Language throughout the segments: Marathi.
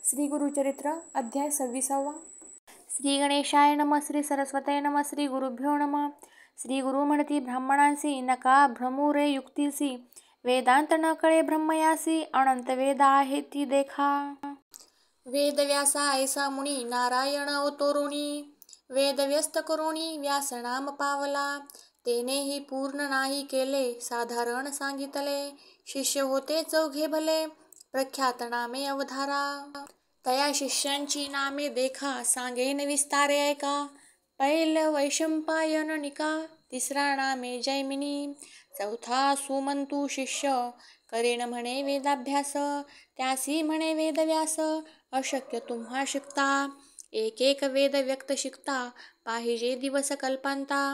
श्री गुरुचरित्र अध्याय 26. श्री गणेशाय नमः. श्री सरस्वते नमः. श्री गुरुभ्यो नमः. श्री गुरु म्हणती ब्राह्मणांसी, नका भ्रमू रे युक्तीसी, वेदांत न कळे ब्रह्मयासी, अनंत वेद आहे ती देखा. वेद व्यासा ऐसा मुनी, नारायण अवतरोणी, वेद व्यस्त करोणी व्यास नाम पावला, तेनेही पूर्ण नाही केले साधारण सांगितले, शिष्य होते चौघे भले, प्रख्यात नामे अवधारा. तया शिष्यांची नामे देखा, सांगेन विस्तारे ऐका. पहिलं वैशंपायन निका, तिसरा नामे जैमिनी, चौथा सुमंतू शिष्य, करेन म्हणे वेदाभ्यास, त्यासी म्हणे वेदव्यास, अशक्य तुम्हा शिकता. एक एक वेद व्यक्त शिकता, पाहिजे दिवस कल्पांता,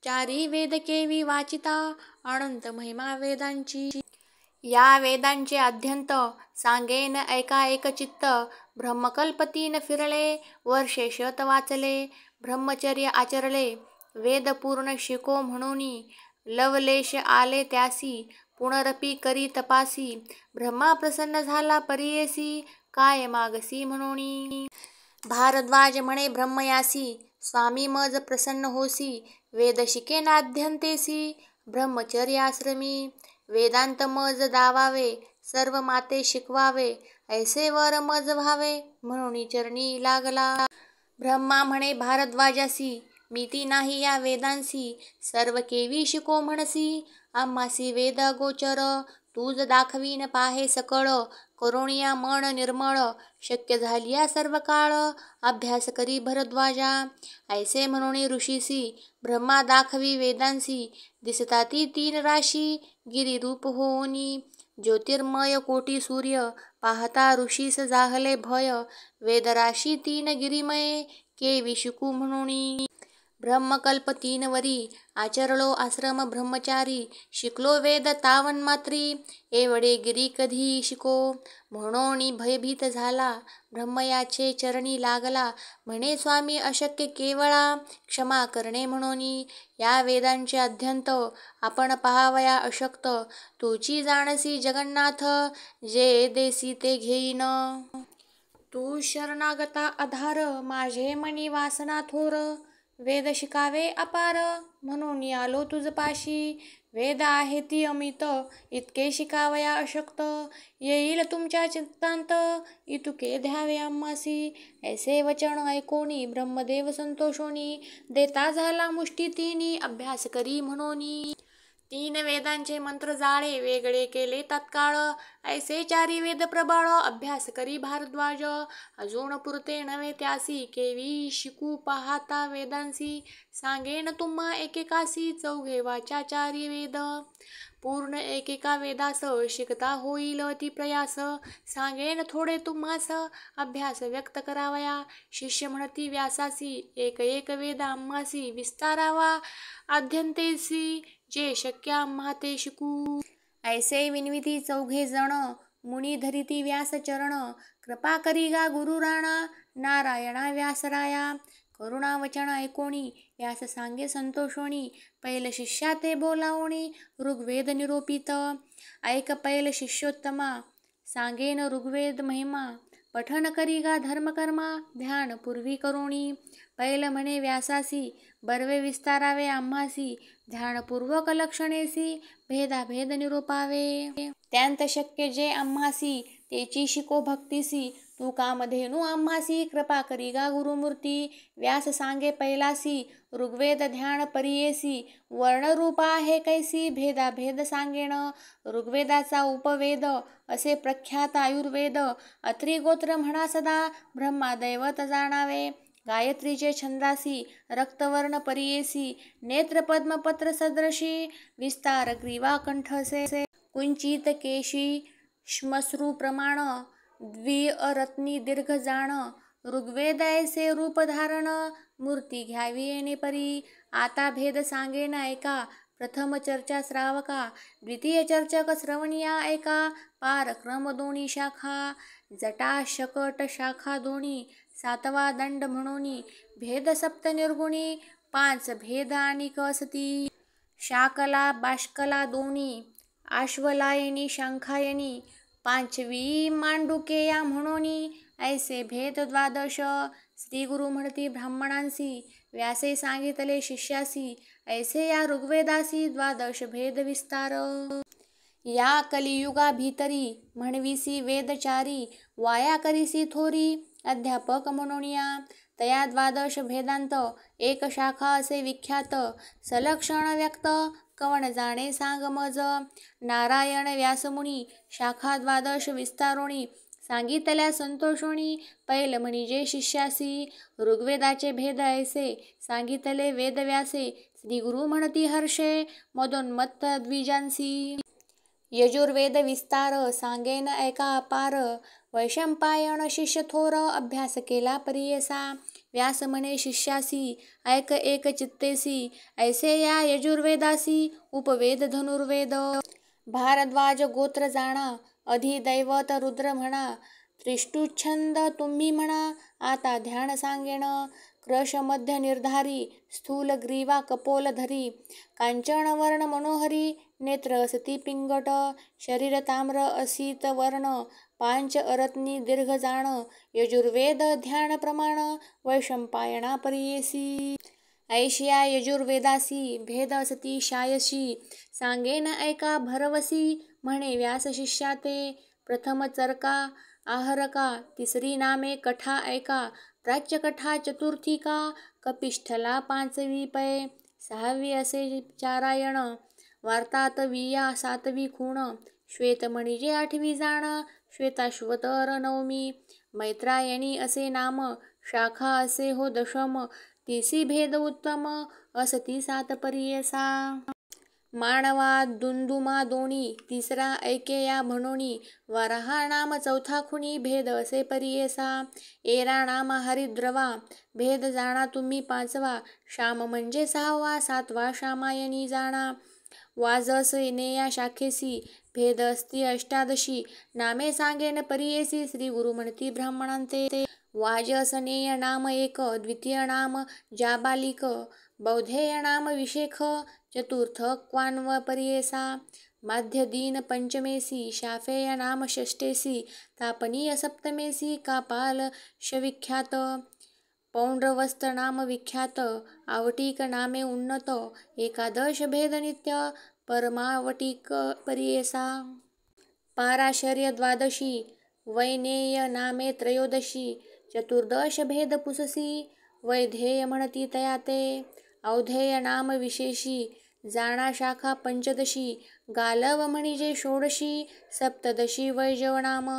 चारी वेद केवी वाचिता, अनंत महिमा वेदांची. या वेदांचे अध्यंत, सांगेन ऐका एक चित्त, ब्रह्मकल्प 3 फिरले, वर्षे शत वाचले, ब्रह्मचर्य आचरले, वेद पूर्ण शिको म्हणूनी, लवलेश आले त्यासी, पुनरपी करी तपासी, ब्रह्मा प्रसन्न झाला परियेसी, काय मागसी म्हणूनी. भारद्वाज म्हणे ब्रह्मयासी, स्वामी मज प्रसन्न होसी, वेद शिकेनाध्यंतेसी, ब्रह्मचर्याश्रमी, वेदांत मज दावावे, सर्व माते शिकवावे, ऐसे वर मज व्हावे, म्हणून चरणी लागला. ब्रह्मा म्हणे भारद्वाजासी, मिती नाही या वेदांसी, सर्व केवी शिको म्हणसी, आम्हासी वेद अगोचर, तूज दाखवीन पाहे सकळ, करुणिया मन निर्मळ, शक्य झालिया सर्व काळ, अभ्यास करी भरद्वाजा. ऐसे म्हणून ऋषीसी, ब्रह्मा दाखवी वेदांसी, दिसता ती 3 राशी, गिरिरूप होऊनी, ज्योतिर्मय कोटी सूर्य, पाहता ऋषीस जाहले भय, वेदराशी 3 गिरिमये, केवी शिकू म्हणूनी. ब्रह्मकल्प 3 वरी, आचरलो आश्रम ब्रह्मचारी, शिकलो वेद तावन्मात्री, एवढे गिरी कधी शिको, म्हणून भयभीत झाला, ब्रह्मयाचे चरणी लागला, म्हणे स्वामी अशक्य केवळा, क्षमा करणे म्हणूनी. या वेदांचे अध्यंत, आपण पाहावया अशक्त, तुची जाणसी जगन्नाथ, जे देसी ते घेईन. तू शरणागता आधार, माझे मनी वासना थोर, वेद शिकावे अपार, म्हणून आलो तुझपाशी, वेद आहे ती अमित, इतके शिकावया अशक्त, येईल तुमच्या चित्तांत, इतुके द्यावे आम्हासी. ऐसे वचन ऐकोनी, ब्रह्मदेव संतोषोनी, देता झाला मुष्टी 3, अभ्यास करी म्हणूनी. 3 वेदांचे मंत्र जाळे, वेगळे केले तत्काळ, ऐसे 4 वेद प्रबळ, अभ्यास करी भारद्वाज, अजून पुरते नव्हे त्यासी, केवी शिकू पाहता वेदांसी, सांगेन तुम्हा एकेकासी, चौघे वाचा 4 वेद, पूर्ण एकेका वेदास, शिकता होईल अति प्रयास, सांगेन थोडे तुम्हास, अभ्यास व्यक्त करावया. शिष्य म्हणती व्यासासी, एक एक वेद आम्हासी विस्तारावा, अध्यंतेसी, जे शक्य आम्हा ते शिकू. ऐसे विनविती 4घे जण, मुनी धरिती व्यास चरण, कृपा करी गा गुरुराणा, नारायणा व्यासराया. करुणा वचन ऐकोणी, व्यास सांगे संतोषोणी, पैल शिष्या ते बोलावणी, ऋग्वेद निरोपित. ऐक पैल शिष्योत्तमा, सांगेन ऋग्वेद महिमा, पठन करी गा धर्मकर्मा, ध्यान पूर्वी करोणी. पैल म्हणे व्यासासी, बर्वे विस्तारावे आम्हासी, ध्यानपूर्वक लक्षणेसी, भेदाभेद निरोपावे. त्यांत शक्य जे आम्हासी, तेची शिको भक्तीसी, तू कामधेनू आम्हासी, कृपा करी गा गुरुमूर्ती. व्यास सांगे पैलासी, ऋग्वेद ध्यान परियेसी, वर्णरूप आहे कैसी, भेदाभेद सांगेन. ऋग्वेदाचा उपवेद, असे प्रख्यात आयुर्वेद, अत्रि गोत्र म्हणा सदा, ब्रह्मा दैवत जाणावे, गायत्रीचे छंदासी, रक्तवर्ण परियेसी, नेत्र पद्मपत्र सदृशी, विस्तार ग्रीवा कंठसे, कुंचित केशी, श्मश्रू प्रमाण, द्विअरत्नी दीर्घ जाण, ऋग्वेद ऐसे रूप धारण, मूर्ती घ्यावी येणे परी. आता भेद सांगेन ऐका, प्रथम चर्चा श्रावका, द्वितीय चर्चक श्रवणिया ऐका, पार क्रम 2 शाखा, जटा शकट शाखा 2, 7वा दंड म्हणूनी, भेद 7 निर्गुणी, 5 भेद आणि असती, शाकला बाष्कला 2, आश्वलायनी शांखायनी, 5वी मांडुके या म्हणूनी, ऐसे भेद द्वादश श्री गुरु म्हणती ब्राह्मणांसी व्यासे सांगितले शिष्यासी ऐसे या ऋग्वेदासी द्वादश भेद विस्तार या कलियुगा भीतरी म्हणविसी वेदचारी वाया करीसी थोरी अध्यापक म्हणून या तया द्वादश भेदांत एक शाखा असे विख्यात सलक्षण व्यक्त कवण जाणे सांग मज नारायण व्यासमुनी शाखा द्वादश विस्तारोणी सांगितल्या संतोषोणी पैल म्हणजे शिष्यासी ऋग्वेदाचे भेद ऐसे सांगितले वेदव्यासे श्री गुरु म्हणती हर्षे मदोन्मत्त द्विजांसी यजुर्वेद विस्तार सांगेन ऐका अपार वैशंपायन शिष्य थोर अभ्यास केला परियेसा व्यास म्हणे शिष्यासी ऐक एक चित्तेसी ऐसे या यजुर्वेदासी उपवेद धनुर्वेद भारद्वाज गोत्र जाणा अधिदैवत रुद्र म्हणा त्रिष्टुच्छंद तुम्ही म्हणा आता ध्यान सांगेन क्रश मध्य निर्धारी स्थूल ग्रीवा कपोल धरी कांचन वर्ण मनोहरी नेत्र असती पिंगट शरीर ताम्र असित वर्ण पांच अरत्नी दीर्घ जाण यजुर्वेद ध्यान प्रमाण वैशंपायना परियेसी ऐशिया यजुर्वेदासी भेद असती शायशी सांगेन ऐका भरवसी म्हणे व्यास शिष्या ते प्रथम चरका आहरका तिसरी नामे कठा ऐका प्राच्य कठा चतुर्थी कपिष्ठला पाचवी पै सहावी असे चारायण वार्तात विया सातवी खूण श्वेत म्हणजे आठवी जाण श्वेताश्वतर नवमी मैत्रायणी असे नाम शाखा असे हो दशम तिसी भेद उत्तम असती सात परियसा मानवा दुंदुमा दोणी तिसरा ऐके या म्हणोनी वराहा नाम चौथा खुनी भेद असे परियेसा एरा नाम हरिद्रवा भेद जाणा तुम्ही पाचवा श्याम म्हणजे सहावा सातवा श्यामायणी जाणा वाजस नेया शाखेसी भेद असती अष्टादशी नामे सांगेन परियेसी श्री गुरु म्हणती ब्राह्मणांते वाजस नेय नाम एक द्वितीय नाम जाबालिक बौद्धेय नाम विशेख चतुर्थ क्वान्व परियेसा माध्य दीन पंचमेसी शाफेय नाम षष्ठेसी तापनीय सप्तमेसी कापाल शविख्यात पौंड्रवस्त नाम विख्यात आवटिक नामे उन्नत एकादश भेद नित्य परमावटिक परियेसा पाराशर्य द्वादशी वैनेय नामे त्रयोदशी चतुर्दश भेद पुससी वैधेय म्हणती तया ते औधेय नाम विशेषी जाणा शाखा पंचदशी गालव म्हणजे षोडशी सप्तदशी वैजव नाम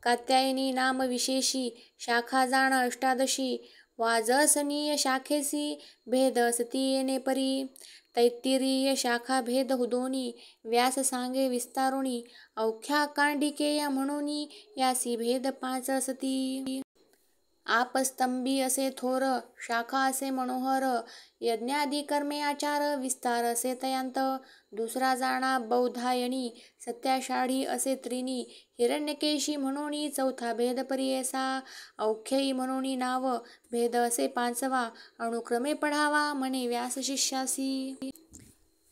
कात्यायनी नाम विशेषी शाखा जाण अष्टादशी वाजसनीय शाखेसी भेद असती येणे परी तैत्तिरीय शाखा भेद हुदोनी व्यास सांगे विस्तारोणी औख्या कांडिकेया म्हणोनी यासी भेद पाच असती आपस्तंभी असे थोर शाखा असे मनोहर यज्ञादी कर्मे आचार विस्तार असे तयांत दुसरा जाणा बौधायणी सत्याषाढी असे त्रिणी हिरण्यकेशी म्हणोनी चौथा भेद परियेसा औख्यई म्हणोनी नाव भेद असे पाचवा अनुक्रमे पढावा म्हणे व्यास शिष्यासी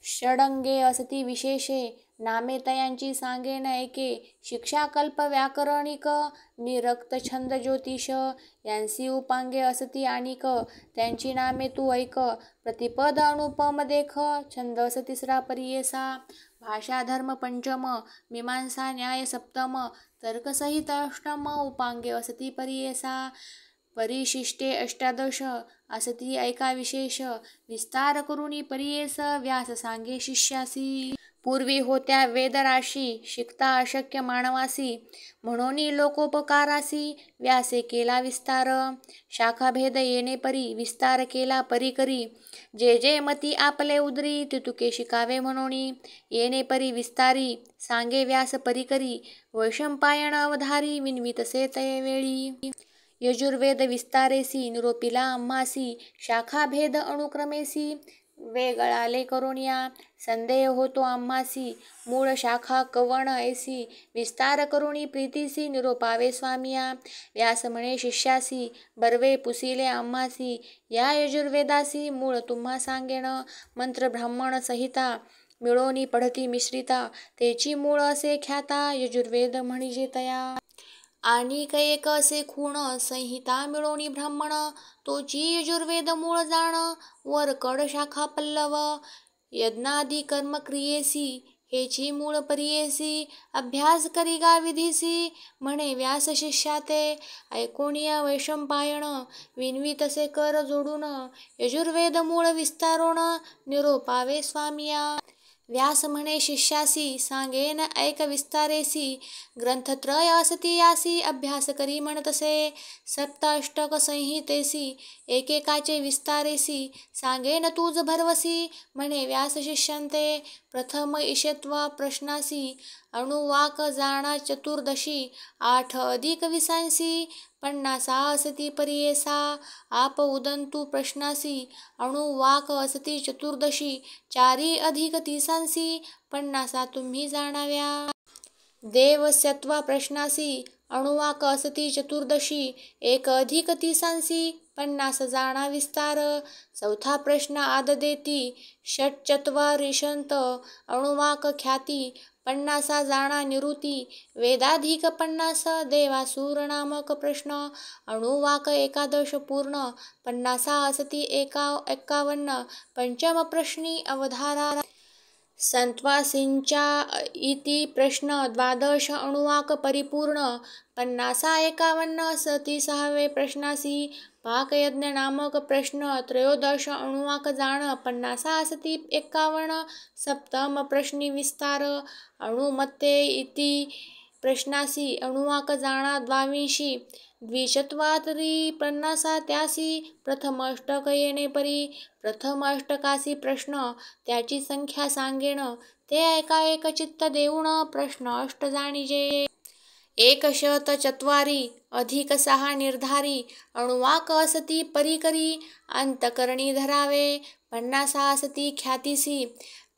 षडंगे असती विशेषे नामे तयांची सांगेन ऐके शिक्षाकल्प व्याकरणिक निरक्त छंद ज्योतिष यांसी उपांगे असती आणिक त्यांची नामे तू ऐक प्रतिपद अनुपम देख छंद अस तिसरा परियेसा भाषा धर्म पंचम मीमांसा न्याय सप्तम तर्कसहित अष्टम उपांगे असती परियेसा परिशिष्टे अष्टादश असती ऐका विशेष विस्तार करुणी परियेस व्यास सांगे शिष्यासी पूर्वी होत्या वेदराशी शिकता अशक्य मानवासी म्हणोनी लोकोपकारासी व्यासे केला विस्तार शाखाभेद येणे परी विस्तार केला परी करी जे जे मती आपले उदरी तितुके शिकावे म्हणोनी येणे परी विस्तारी सांगे व्यास परी करी वैशंपायन अवधारी विनवितसे तये वेळी यजुर्वेद विस्तारेसी निरोपिला आम्हासी शाखाभेद अनुक्रमेसी वेगळाले करुणिया संदेह होतो आम्हासी मूळ शाखा कवण ऐसी विस्तार करुणी प्रीतीसी निरोपावे स्वामिया व्यास म्हणे शिष्यासी बर्वे पुसिले आम्हासी या यजुर्वेदासी मूळ तुम्हा सांगेन मंत्र ब्राह्मण संहिता मिळोनी पढती मिश्रिता तेची मूळ असे ख्याता यजुर्वेद म्हणजे तया आणि एक असे खूण संहिता मिळवणी ब्राह्मण तोची यजुर्वेद मूळ जाण वर कड शाखा पल्लव यज्ञादी कर्म क्रियेसी हेची मूळ परियेसी अभ्यास करी गा विधीसी म्हणे व्यास शिष्या ते ऐकोनिया वैशंपायन विनवी तसे कर जोडून यजुर्वेद मूळ विस्तारोण निरोपावे स्वामिया व्यास म्हणे शिष्यासी सांगेन ऐक विस्तारेसी ग्रंथत्रय असती यासी अभ्यास करी म्हणतसे सप्ताष्टक संहितेसी एकेकाचे विस्तारेसी सांगेन तूज भरवसी म्हणे व्यास शिष्यंते प्रथम ईशत्वा प्रश्नासी अणुवाक जाणा चतुर्दशी 8 अधिक विसांसी 50 असती परियेसा आप उदंतु प्रश्नासी अणुवाक असती चतुर्दशी 4 अधिक तिसांसी 50 तुम्ही जाणाव्या देवस्यत्वा प्रश्नासी अणुवाक असती चतुर्दशी 1 अधिक तिसांसी 50 जाणा विस्तार चौथा प्रश्न आददेती षट्चत्वारिशंत अणुवाक ख्याती 50 जाणा निवृत्ती वेदाधिक 50 देवासुर नामक प्रश्न अणुवाक एकादश पूर्ण 50 असती 51 पंचम प्रश्नी अवधारा संत्वासींच्या इति प्रश्न 12 अणुवाक परिपूर्ण 50 51 असती 6वे प्रश्नासी पाकयज्ञ नामक प्रश्न 13 अणुवाक जाण 50 असती 51 सप्तम प्रश्नी विस्तार अणुमत्ते इति प्रश्नासी अणुवाक जाणा 22 द्विशत्वातरी 50 त्यासी प्रथम अष्टक येणे परी प्रथम अष्टकासी प्रश्न त्याची संख्या सांगेन ते ऐका एक चित्त देऊन प्रश्न अष्ट जाणीजे 114 अधिक 6 निर्धारी अणुवाक असती परिकरी अंतकरणी धरावे 50 असती ख्यातीसी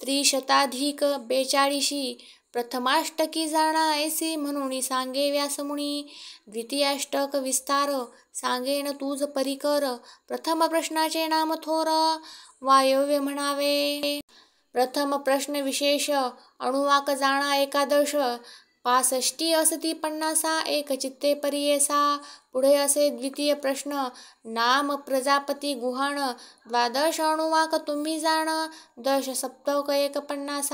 त्रिशताधिक 42 प्रथमाष्टकी जाणा ऐसी म्हणून सांगे व्यासमुनी द्वितीयाष्टक विस्तार सांगेन तूज परिकर प्रथम प्रश्नाचे नाम थोर वायव्य म्हणावे प्रथम प्रश्न विशेष अणुवाक जाणा एकादश 65 असती 50 एक चित्ते परियेसा पुढे असे द्वितीय प्रश्न नाम प्रजापती गुहाण 12 अणुवाक तुम्ही जाण दश सप्तक 150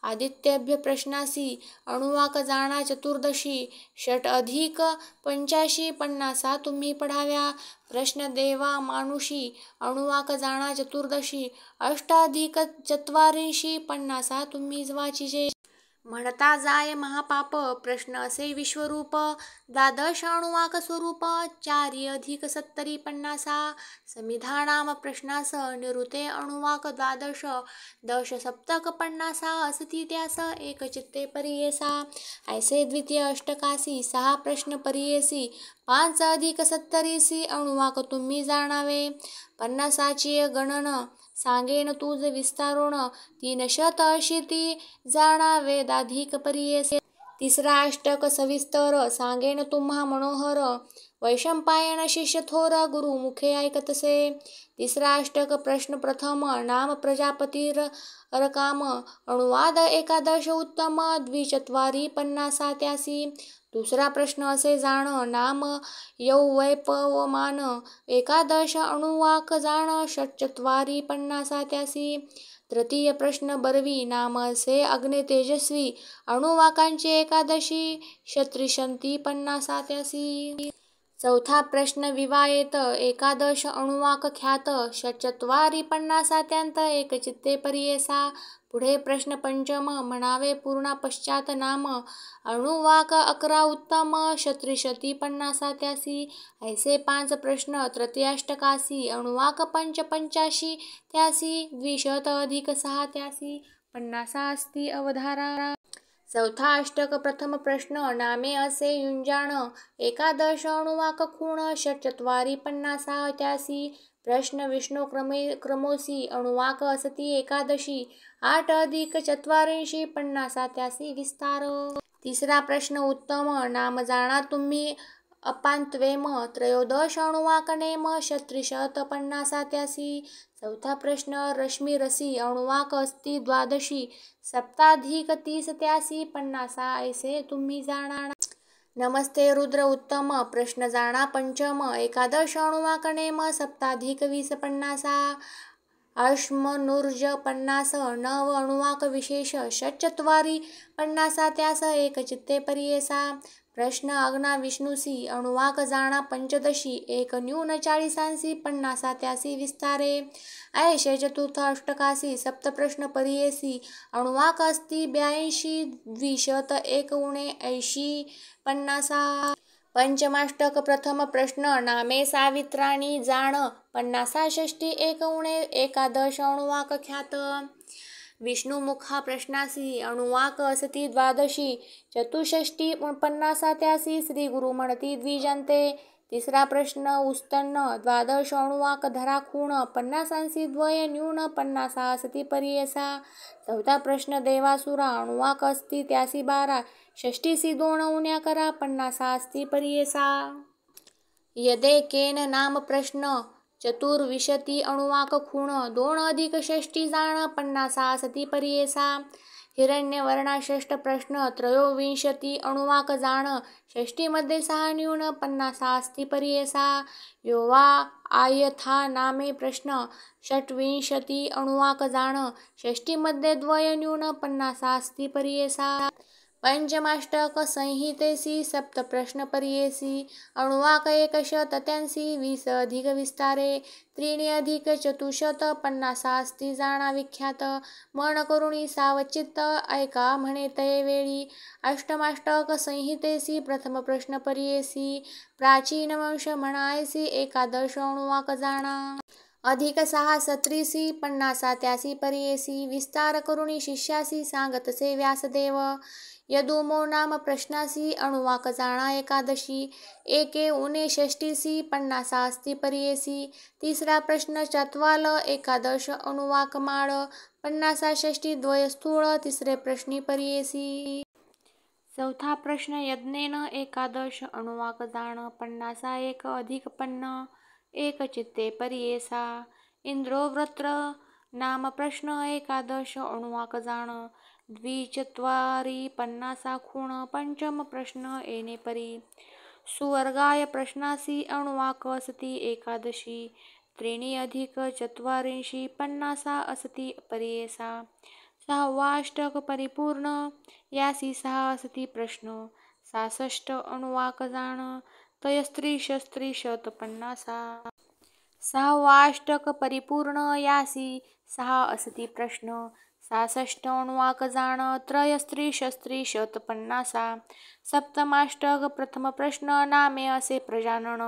आदित्यभ्य प्रश्नासी अणुवाक जाणा चतुर्दशी षट अधिक 85 50 तुम्ही पढाव्या प्रश्न देवा मानुषी अणुवाक जाणा चतुर्दशी 8 अधिक 44 50 तुम्ही वाचिजे म्हणता जाय महापाप प्रश्न असे विश्वरूप 12 अणुवाक स्वरूप 4 अधिक 70 50 समिधानाम प्रश्नास निरुते अणुवाक 12 दश सप्तक 50 असती त्यास एक चित्ते परियेसा ऐसे द्वितीय अष्टकासी 6 प्रश्न परियेसी 5 अधिक 70 अणुवाक तुम्ही जाणावे 50ची गणन सांगेन तूज विस्तारोण 380 जाणा वेदाधिक परियेसे तिसरा अष्टक सविस्तर सांगेन तुम्हा मनोहर वैशंपायन शिष्य थोर गुरु मुखे ऐकतसे तिसरा अष्टक प्रश्न प्रथम नाम प्रजापतीर रकाम अणुवाद एकादश उत्तम द्विचत्वारी 50 त्यासी दुसरा प्रश्न असे जाण नाम यौवैपवमान एकादश अणुवाक जाण षट्चत्वारी 50 त्यासी तृतीय प्रश्न बरवी नाम असे अग्नि तेजस्वी अणुवाकांची एकादशी क्षत्रिशंती 50 त्यासी चौथा प्रश्न विवायेत एकादश अणुवाक ख्यात षट्चत्वारी 50 त्यांत एक चित्ते परियेसा पुढे प्रश्न पंचम म्हणावे पूर्णा पश्चात नाम अणुवाक 11 उत्तम क्षत्रिशती 50 त्यासी ऐसे 5 प्रश्न तृतीयाष्टकासी अणुवाक 85 त्यासी द्विशत अधिक 6 त्यासी 50 असती अवधारा चौथा अष्टक प्रथम प्रश्न नामे असे युंजाण एकादश अणुवाक खूण षट्चत्वारी 50 त्यासी प्रश्न विष्णू क्रमोसी अणुवाक असती एकादशी 8 अधिक 84 50 त्यासी विस्तार तिसरा प्रश्न उत्तम नाम जाणा तुम्ही अपांत्वेम त्रयोदश अणुवाक नेम क्षत्रिशत 50 त्यासी चौथा प्रश्न रश्मिरसी अणुवाक असती द्वादशी 7 अधिक 30 त्यासी 50 ऐसे तुम्ही जाणा नमस्ते रुद्र उत्तम प्रश्न जाणा पंचम एकादश अणुवाक नेम सप्ताधिक 20 50 अश्मनुर्ज 50 नव अणुवाक विशेष षट्चत्वारी 50 त्यास एक चित्ते परियेसा प्रश्न अग्ना विष्णुसी अणुवाक जाणा पंचदशी एक न्यून 40 50 त्यासी विस्तारे ऐशे चतुर्थ अष्टकासी सप्त प्रश्न परियेसी अणुवाक अस्ति 82 द्विशत एक उणे 80 50 पंचमाष्टक प्रथम प्रश्न नामे सावित्राणी जाण 50 षष्टी एक उणे एकादश अणुवाक ख्यात विष्णुमुखा प्रश्नासी अणुवाक असती द्वादशी चतुष्षष्टी 50 त्यासी श्री गुरु म्हणती द्विजंते तिसरा प्रश्न उस्तन्न द्वादश अणुवाक धरा खूण 50 द्वय न्यून 50 असती परियेसा चौथा प्रश्न देवासुरा अणुवाक असती त्यासी 12 षष्टीसी 2 उण्या करा 50 असती परियेसा यदेकेन नाम प्रश्न चतुर्विशती अणुवाक खूण 2 अधिक षष्टी जाण 50 असती परियेसा हिरण्यवर्णा षष्ठ प्रश्न त्रयोविंशती अणुवाक जाण षष्टीमध्ये 6 न्यून 50 अस्ति परियेसा योवा आयथा नामे प्रश्न षट्विंशती अणुवाक जाण षष्टीमध्ये द्वय न्यून 50 अस्ति परियेसा पंचमाष्टक संहितेसी सप्त प्रश्न परियेसी अणुवाक एकशत त्यांसी 20 अधिक विस्तारे 3 अधिक चतुशत 50 अस्ति जाणा विख्यात मन करुणी सावचित्त ऐका म्हणे तये वेळी अष्टमाष्टक संहितेसी प्रथम प्रश्न परियेसी प्राचीन वंश म्हणायसी एकादश अणुवाक जाणा अधिक 6 सत्रीसी 50 त्यासी परियेसी विस्तार करुणी शिष्यासी सांगतसे व्यासदेव यदुमो नाम प्रश्नासी अणुवाक जाणा एकादशी एके उणे षष्टीसी 50 अस्ति परियेसी तिसरा प्रश्न चत्वाल एकादश अणुवाक माळ 50 षष्टी द्वय स्थूळ तिसरे प्रश्नी परियेसी चौथा प्रश्न यज्ञेन एकादश अणुवाक जाण 50 एक अधिक 50 एक चित्ते परियेसा इंद्रोवृत्र नाम प्रश्न एकादश अणुवाक जाण द्विचत्वारी 50 खूण पंचम प्रश्न येणे परी सुवर्गाय प्रश्नासी अणुवाक असती एकादशी 3 अधिक चत्वारिंशी 50 असती परियेसा सहावाष्टक परिपूर्ण यासी 6 असती प्रश्न 66 अणुवाक जाण तयस्त्रिशस्त्रिशत 50 सहावाष्टक परिपूर्ण यासी 6 असती प्रश्न 66 अणुवाक जाण त्रयस्त्रिशस्त्रिशत 50 सप्तमाष्टक प्रथम प्रश्न नामे असे प्रजानन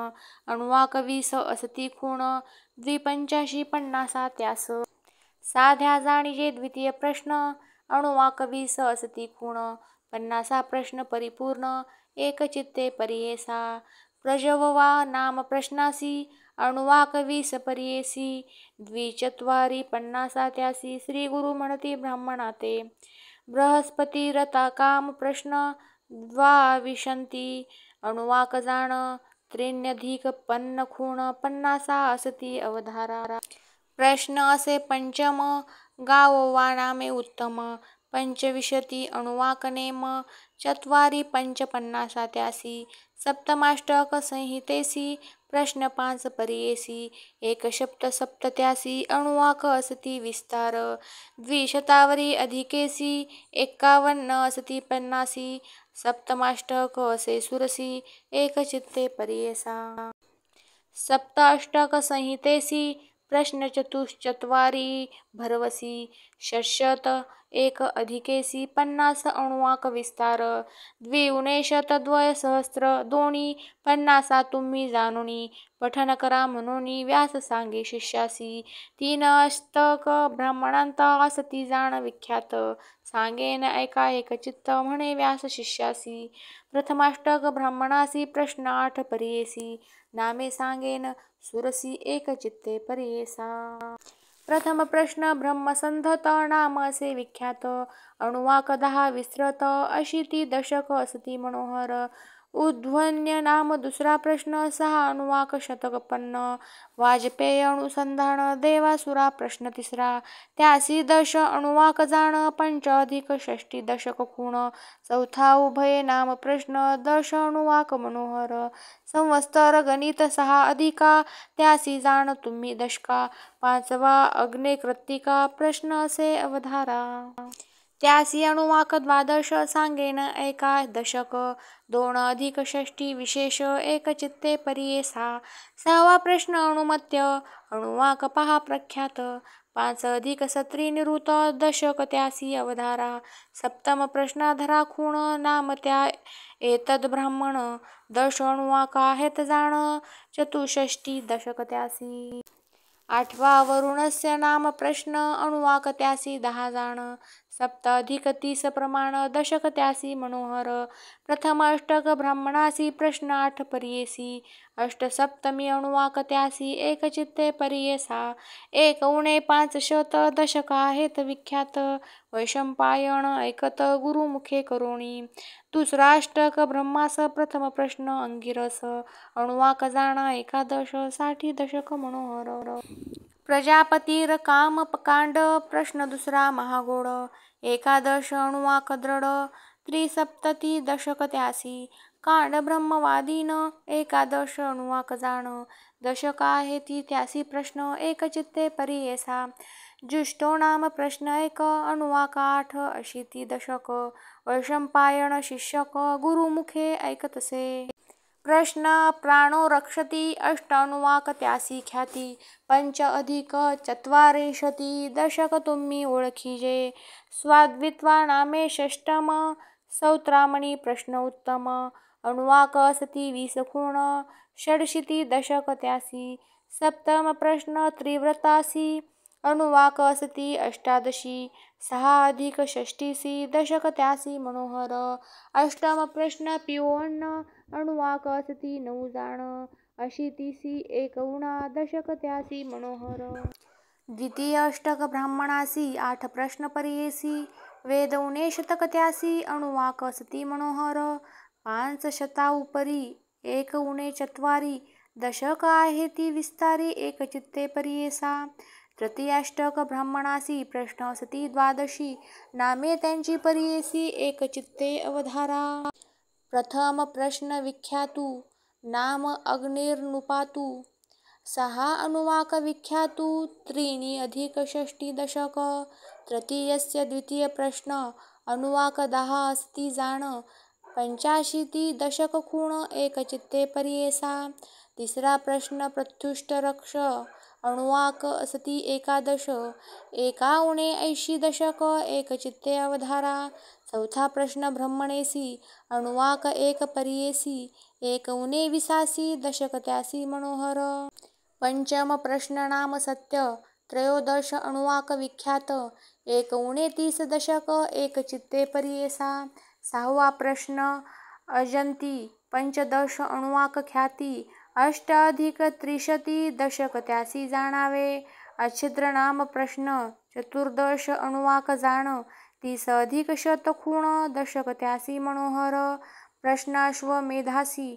अणुवाक 20 असती खूण 285 50 त्यास साध्या जाणीजे द्वितीय प्रश्न अणुवाक 20 असती खूण 50 प्रश्न परिपूर्ण एक चित्ते परियेसा प्रजववा नाम प्रश्नासी अणुवाक 20 परियेसी द्विचत्वारी 50 त्यासी श्री गुरु म्हणती ब्राह्मणा ते बृहस्पती रता काम प्रश्न द्वाविशंती अणुवाक जाण 3 अधिक 50 खूण 50 असती अवधारा प्रश्न असे पंचम गावोवा नामे उत्तम पंचविशती अणुवाक नेम चत्वारी पंच 50 त्यासी सप्तमाष्टक संहितेसी प्रश्न 5 परियेसी एक शब्द सप्त त्यासी अणुवाक असती विस्तार द्विशतावरी अधिकेसी 51 असती 50 सप्तमाष्टक असे सुरसी एक चित्ते परियेसा सप्ताष्टक संहितेसी प्रश्न चतुश्चत्वारी भरवसी षट्शत एक अधिकेसी 50 अणुवाक विस्तार द्विउनेशत द्वय सहस्त्र दोणी 50 तुम्ही जाणुनी पठन करा म्हणून व्यास सांगे शिष्यासी 3 अष्टक ब्राह्मणांता असती जाण विख्यात सांगेन ऐका एक चित्त म्हणे व्यास शिष्यासी प्रथमाष्टक ब्राह्मणासी प्रश्न 8 परियेसी नामे सांगेन सुरसी एक चित्ते परियेसा प्रथम प्रश्न ब्रह्मसंधत नाम असे विख्यात अणुवाक 10 विस्तृत 80 दशक असती मनोहर उध्वन्य नाम दुसरा प्रश्न 6 अनुवाक शतक 56 वाजपेय अनुसंधान देवासुरा प्रश्न तिसरा त्यासी दश अनुवाक जाण 5 अधिक 6 दशक खूण चौथा उभय नाम प्रश्न 10 अनुवाक मनोहर संवत्सर गणित 6 अधिका त्यासी जाण तुम्ही दशका 5वा अग्ने कृत्तिका प्रश्न असे अवधारा त्यासी अनुवाक 12 सांगेन एका दशक 2 अधिक 6 विशेष एक चित्ते परिये 6वा प्रश्न अनुमत्य अनुवाक पहा प्रख्यात 5 अधिक 17 निवृत्त दशक त्यासी अवधारा सप्तम प्रश्नाधरा खूण नाम त्या एतद ब्राह्मण 10 अनुवाक आहेत जाण 64 दशक त्यासी 8वा वरुणस्य नाम प्रश्न अनुवाक त्यासी 10 जाण 7 अधिक 30 प्रमाण दशक त्यासी मनोहर प्रथम अष्टक ब्राह्मणासी प्रश्न 8 परियेसी अष्ट सप्तमी अनुवाक त्यासी एक चित्ते परिये 6 1 उणे 500 दशक आहेत विख्यात वैशंपायन ऐकत गुरुमुखे करोणी दुसरा अष्टक ब्रह्मास प्रथम प्रश्न अंगिरस अनुवाक जाणा 11 60 दशक मनोहर प्रजापतीर काम कांड प्रश्न दुसरा महागोड 11 अनुवाक दृढ त्रिसप्तती दशक त्यासी कांड ब्रह्मवादीन 11 अनुवाक जाण दशक आहे ती त्यासी प्रश्न एक चित्ते परिये 6 जुष्टो नाम प्रश्न 1 अनुवाक 8 अशीती दशक वैशंपायन शिष्यक गुरुमुखे ऐकतसे प्रश्न प्राणो रक्षती 8 अनुवाक त्यासी ख्याती 5 अधिक 44 दशक तुम्ही ओळखीजे स्वाद्वित्वा नामे षष्टम सौत्रामणी प्रश्न उत्तम अनुवाक असती 20 खूण 66 दशक त्यासी सप्तम प्रश्न त्रिव्रतासी अनुवाक असती 88 6 अधिक 36 दशक त्यासी मनोहर अष्टम प्रश्न पिओन्न अनुवाक असती 9 जाण 80 1 उणा दशक त्यासी मनोहर द्वितीय अष्टक ब्राह्मणासी 8 प्रश्न परियेसी वेद उणे शतक त्यासी अनुवाक असती मनोहर 5 शता उपरी 1 उणे 4 दशक आहे ती विस्तारी एक चित्ते परिये 6 तृतीयाष्टक ब्राह्मणासी प्रश्न असती 12 नामे त्यांची परियेसी एक चित्ते अवधारा प्रथम प्रश्न विख्यातू नाम अग्निर्नुपातू 6 अनुवाक विख्यातू 3 अधिक 6 दशक तृतीयस्य द्वितीय प्रश्न अनुवाक 10 असती जाण 85 दशक खूण एक चित्ते परिये 6 तिसरा प्रश्न प्रत्युष्ट रक्ष अनुवाक असती 11 1 उणे 80 दशक एक चित्ते अवधारा चौथा प्रश्न ब्रह्मणेसी अनुवाक 1 परियेसी 1 उणे 20 दशक त्यासी मनोहर पंचम प्रश्न नाम सत्य 13 अनुवाक विख्यात 1 उणे 30 दशक एक चित्ते परिये 6 6वा प्रश्न अजंती 15 अनुवाक ख्याती 8 अधिक 63 दशक त्यासी जाणावे अच्छिद्र नाम प्रश्न 14 अनुवाक जाण 30 अधिक 100 खूण दशक त्यासी मनोहर प्रश्न अश्वमेधासी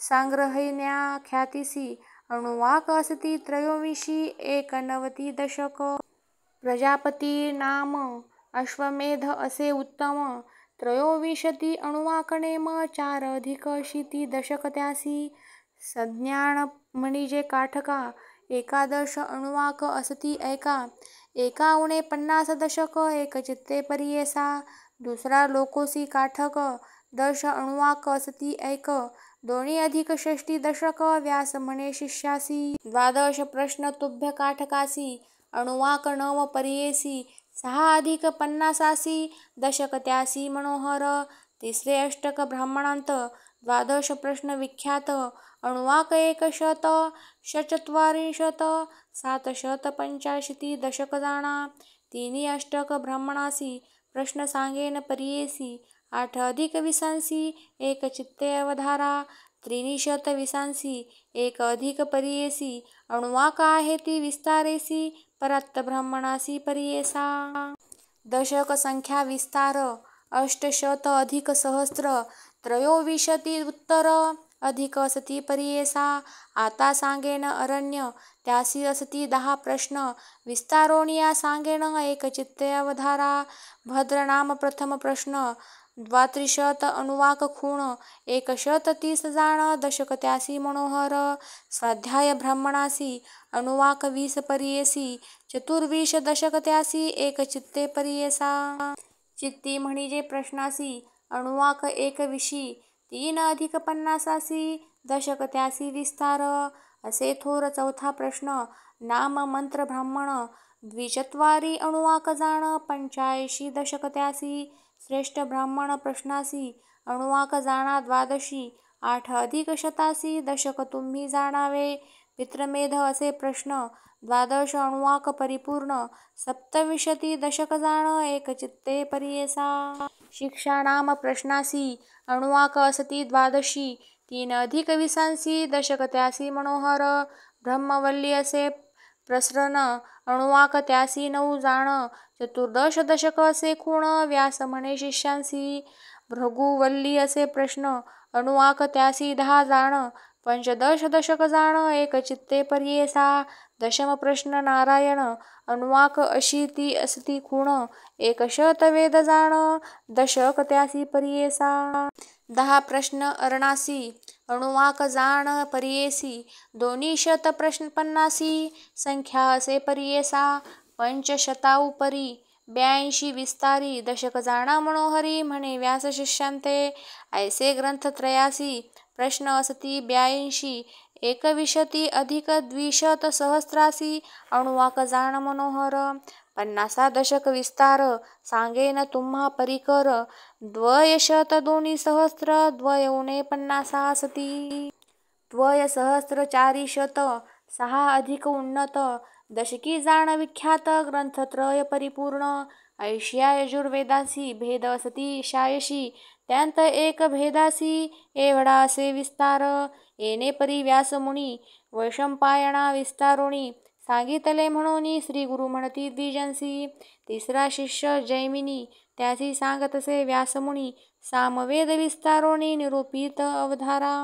सांग्रहिण्या ख्यातीसी अनुवाक असती 23 91 दशक प्रजापती नाम अश्वमेध असे उत्तम 23 अनुवाक नेम 4 अधिक 80 दशक त्यासी संज्ञान म्हणजे काठका 11 अनुवाक असती ऐका 1 उणे 50 दशक एक चित्ते परिये 6 दुसरा लोकोसी काठक 10 अनुवाक असती ऐक 2 अधिक 60 दशक व्यास म्हणे शिष्यासी 12 प्रश्न तुभ्य काठकासी अनुवाक 9 परियेसी 6 अधिक 50 दशक त्यासी मनोहर तिसरे अष्टक ब्राह्मणांत 12 प्रश्न विख्यात अनुवाक 100 44 785 दशक जाणा 3 अष्टक ब्राह्मणासी प्रश्न सांगेन परियेसी 8 अधिक 20 एक चित्ते अवधारा 3 20 1 अधिक परियेसी अनुवाक आहे ती विस्तारेसी परात्त ब्राह्मणासी परियेसा दशक संख्या विस्तार 800 अधिक सहस्त्र त्रयोविंशती उत्तर अधिक असती पर्येसा आता सांगेन अरण्य त्यासी असती 10 प्रश्न विस्तारोनिया सांगेन एकचित्ते अवधारा भद्रनाम प्रथम प्रश्न द्वात्रिशत अनुवाक खूण 130 जाण दशक त्यासी मनोहर स्वाध्याय ब्राह्मणासी अनुवाक 20 पर्येसी चतुर्विश दशक त्यासी एकचित्ते पर्येसा चित्ती म्हणजे प्रश्नासी अनुवाक 21 3 अधिक 50 दशक त्यासी विस्तार असे थोर चौथा प्रश्न नाम मंत्र ब्राह्मण द्विचत्वारी अनुवाक जाण 85 दशक त्यासी श्रेष्ठ ब्राह्मण प्रश्नासी अनुवाक जाणा 12 8 अधिक 87 दशक तुम्ही जाणावे पित्रमेध असे प्रश्न 12 अनुवाक परिपूर्ण 27 दशक जाण एकचित्ते पर्येसा शिक्षा नाम प्रश्नासी अनुवाक असती 12 3 अधिक 20 दशक त्यासी मनोहर ब्रह्मवल्ली असे प्रसरण अनुवाक त्यासी 9 जाण 14 दशक असे खूण व्यास म्हणे शिष्यांसी भृगुवल्ली असे प्रश्न अनुवाक त्यासी 10 जाण 15 दशक जाण एकचित्ते पर्येसा दशम प्रश्न नारायण अनुवाक 80 असती खूण 100 वेद जाण दशक त्यासी पर्येसा 10 प्रश्न अरणासी अनुवाक जाण पर्येसी 200 प्रश्न 50 संख्या असे पर्येसा पंचशताउपरी 82 विस्तारी दशक जाणा मनोहरी म्हणे व्यास शिष्यांते ऐसे ग्रंथ 83 प्रश्न असती 82 एकविशती अधिक 200 सहस्रासी अनुवाक जाण मनोहर 50 दशक विस्तार सांगेन तुम्हा परिकर द्वयशत 2 सहस्र द्वयौने 50 असती द्वय सहस्र 400 6 अधिक उन्नत दशकी जाण विख्यात ग्रंथत्रय परिपूर्ण 80 यजुर्वेदासी भेद असती 86 त्यांत एक भेदासी एवढा असे विस्तार येणे परी व्यासमुनी वैशंपायना विस्तारोणी सांगितले म्हणून श्री गुरु म्हणती द्विजंसी तिसरा शिष्य जैमिनी त्यासी सांगतसे व्यासमुनी सामवेद विस्तारोणी निरूपित अवधारा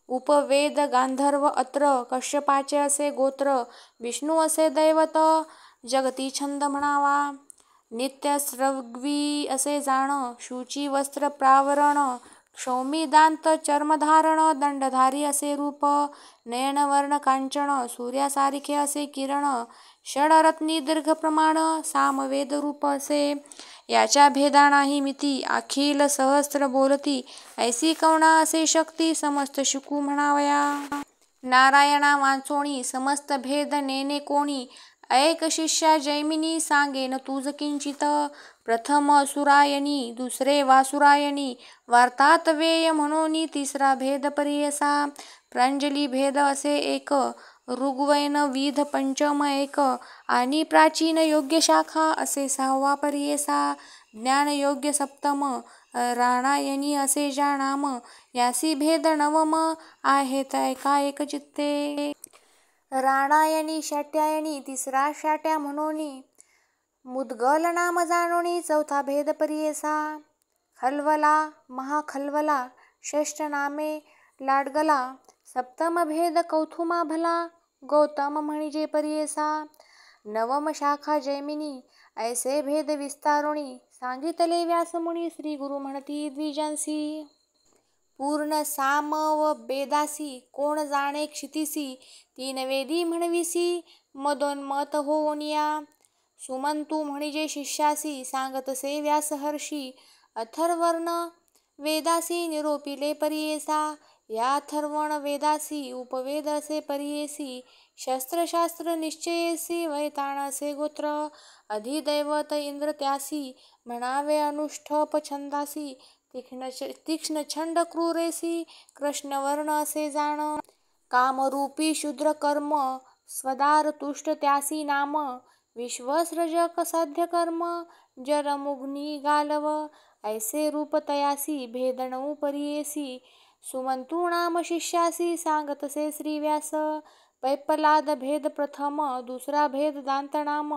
उपवेद गांधर्व अत्र कश्यपाचे असे गोत्र विष्णू असे दैवत जगती छंद म्हणावा नित्य स्रग्वी असे जाण शुची वस्त्र प्रावरण क्षौमी दांत चर्मधारण दंडधारी असे रूप नयनवर्ण कांचन सूर्यासारिखे असे किरण षडरत्नी दीर्घ प्रमाण सामवेद रूप असे याच्या भेदा नाही मिती अखिल सहस्त्र बोलती ऐसी कवना असे शक्ती समस्त शिकू म्हणावया नारायणा वाचोणी समस्त भेद नेने कोणी ऐक शिष्या जैमिनी सांगेन तुझ किंचित प्रथम असुरायणी दुसरे वासुरायणी वार्तात वेय म्हणून तिसरा भेद पर्येसा प्रांजली भेद असे एक ऋग्वैन विध पंचम एक आणि प्राचीन योग्य शाखा असे 6वा पर्येसा ज्ञान योग्य सप्तम राणायणी असे ज्या नाम यासी भेद नवम आहेत एका एक चित्ते राणायणी शाट्यायणी तिसरा शाट्या म्हणून मुद्गल नाम जाणोनी चौथा भेद पर्येसा खलवला महाखलवला षष्ठ नामे लाडगला सप्तम भेद कौथुमा भला गौतम म्हणजे पर्येसा नवम शाखा जैमिनी ऐसे भेद विस्तारोणी सांगितले व्यासमुनी श्री गुरु म्हणती द्विजांसी पूर्ण साम व बेदासी कोण जाणे क्षितिसी 3 वेदी म्हणविसी मदोन्मत होऊनिया सुमंतू म्हणजे शिष्यासी सांगतसे व्यासहर्षी अथर्वर्ण वेदासी निरोपिले पर्येसा या अथर्वण वेदासी उपवेद असे पर्येसी शस्त्रशास्त्र निश्चयेसी वैताण असे गोत्र अधिदैवत इंद्र त्यासी म्हणावे अनुष्ठप छंदासी तीक्ष्ण छंद क्रूरेसी कृष्णवर्ण असे जाण कामरूपी शूद्र कर्म स्वदार तुष्ट त्यासी नाम विश्वसृजक साध्य कर्म जरमुग्नी गालव ऐसे रूप तयासी भेद 9 पर्येसी सुमंतू नाम शिष्यासी सांगतसे श्री व्यास पैपलाद भेद प्रथम दुसरा भेद दांत नाम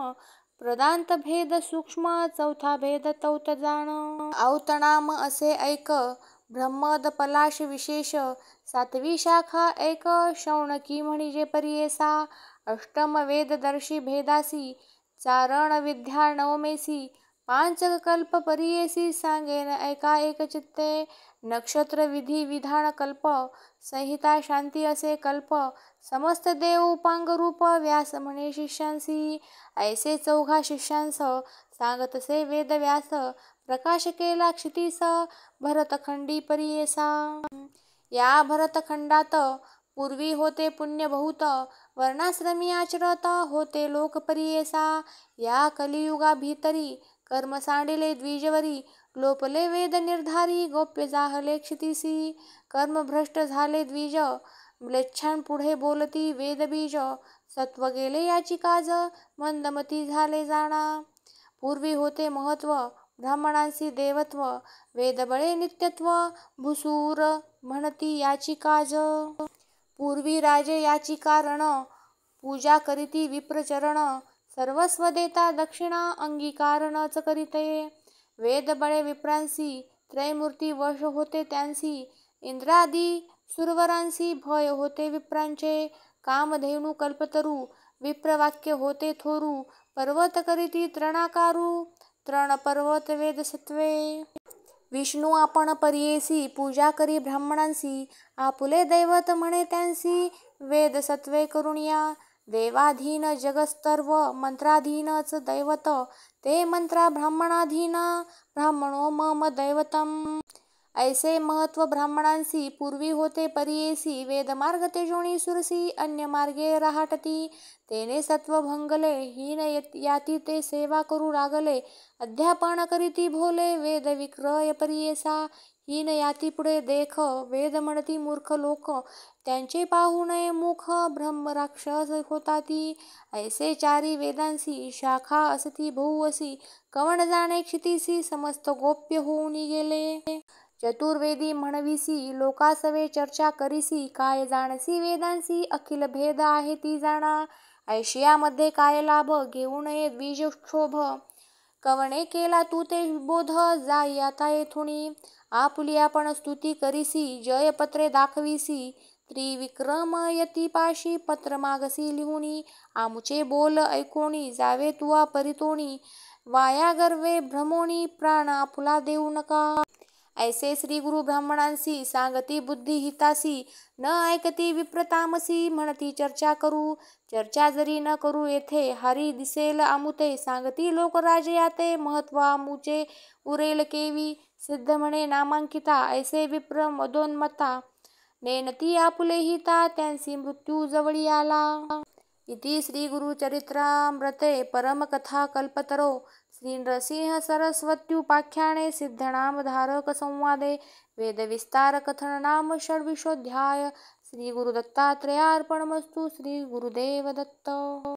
प्रदांत भेद सूक्ष्म चौथा भेद तौत जाण औतनाम असे ऐक ब्रह्मद पलाश विशेष 7वी शाखा एक शौनकी म्हणजे परियेसा अष्टम वेददर्शी भेदासी चारण विद्या नवमेसी पांच कल्प परियेसी सांगेन ऐका एक चित्ते नक्षत्र विधी विधान कल्प संहिता शांती असे कल्प समस्त देव उपांग रूप व्यास म्हणे शिष्यांसी ऐसे चौघा शिष्यांस सांगतसे वेद व्यास प्रकाश केला क्षितीस भरतखंडी परियेसा या भरतखंडात पूर्वी होते पुण्य बहुत वर्णाश्रमी आचरत होते लोक परियेसा या कलियुगा भीतरी कर्म सांडिले द्विजवरी लोपले वेद निर्धारी गोप्य जाहले क्षितीसी कर्म भ्रष्ट झाले द्विज म्लेच्छान पुढे बोलती वेदबीज सत्व गेले याची काज मंदमती झाले जाणा पूर्वी होते महत्व ब्राह्मणांसी देवत्व वेदबळे नित्यत्व भुसूर म्हणती याची काज पूर्वी राजे याची कारण पूजा करीती विप्रचरण सर्वस्व देता दक्षिणा अंगीकार नच करीते वेदबळे विप्रांसी त्रैमूर्ती वश होते त्यांसी इंद्रादी सुरवरांसी भय होते विप्रांचे कामधेनू कल्पतरू विप्रवाक्य होते थोरू पर्वत करीती त्रणाकारू तृण पर्वत वेद सत्वे विष्णू आपण परियेसी पूजा करी ब्राह्मणांसी आपुले दैवत म्हणे त्यांसी वेद सत्वे करुणिया देवाधीन जगस्तर्व मंत्राधीनच दैवत ते मंत्रा ब्राह्मणाधीन ब्राह्मणो मम दैवतम ऐसे महत्व ब्राह्मणांसी पूर्वी होते परियेसी वेदमार्ग तेजोणी सुरसी अन्य मार्गे राहटती तेने सत्व भंगले हीन याती ते सेवा करू लागले अध्यापन करीती भोले वेद विक्रय परियेसा हीन याती पुढे देख वेद म्हणती मूर्ख लोक त्यांचे पाहू नये मुख ब्रह्म राक्षस होताती ऐसे चारी वेदांसी शाखा असती बहु असी कवण जाणे क्षितीसी समस्त गोप्य होऊन गेले चतुर्वेदी म्हणविसी लोकासवे चर्चा करीसी काय जाणसी वेदांसी अखिल भेद आहे ती जाणा ऐशियामध्ये काय लाभ घेऊ नये द्विजक्षोभ कवणे केला तू ते बोध जाई आता येथुनी आपुली आपण स्तुती करीसी जयपत्रे दाखविसी त्रिविक्रम यतीपाशी पत्र मागसी लिहुनी आमुचे बोल ऐकोणी जावे तुवा परितोणी वाया गर्वे भ्रमोणी प्राण आपुला देऊ नका ऐसे श्री गुरु ब्राह्मणांसी सांगती बुद्धी हितासी न ऐकती विप्रतामसी म्हणती चर्चा करू चर्चा जरी न करू येथे हरी दिसेल आमुते सांगती लोक राजयाते महत्व आमुचे उरेल केवी सिद्ध म्हणे नामांकिता ऐसे विप्र मदोन्मता नेनती आपुले हिता त्यांसी मृत्यू जवळी आला इति श्री गुरुचरित्रामृते परमकथा कल्पतरो श्री नृसिंह सरस्वत्युपाख्याने सिद्धनामधारक संवादे वेदविस्तार कथन नाम षड्विशोऽध्याय श्री गुरुदत्तात्रेयार्पणमस्तु श्री गुरुदेव दत्त।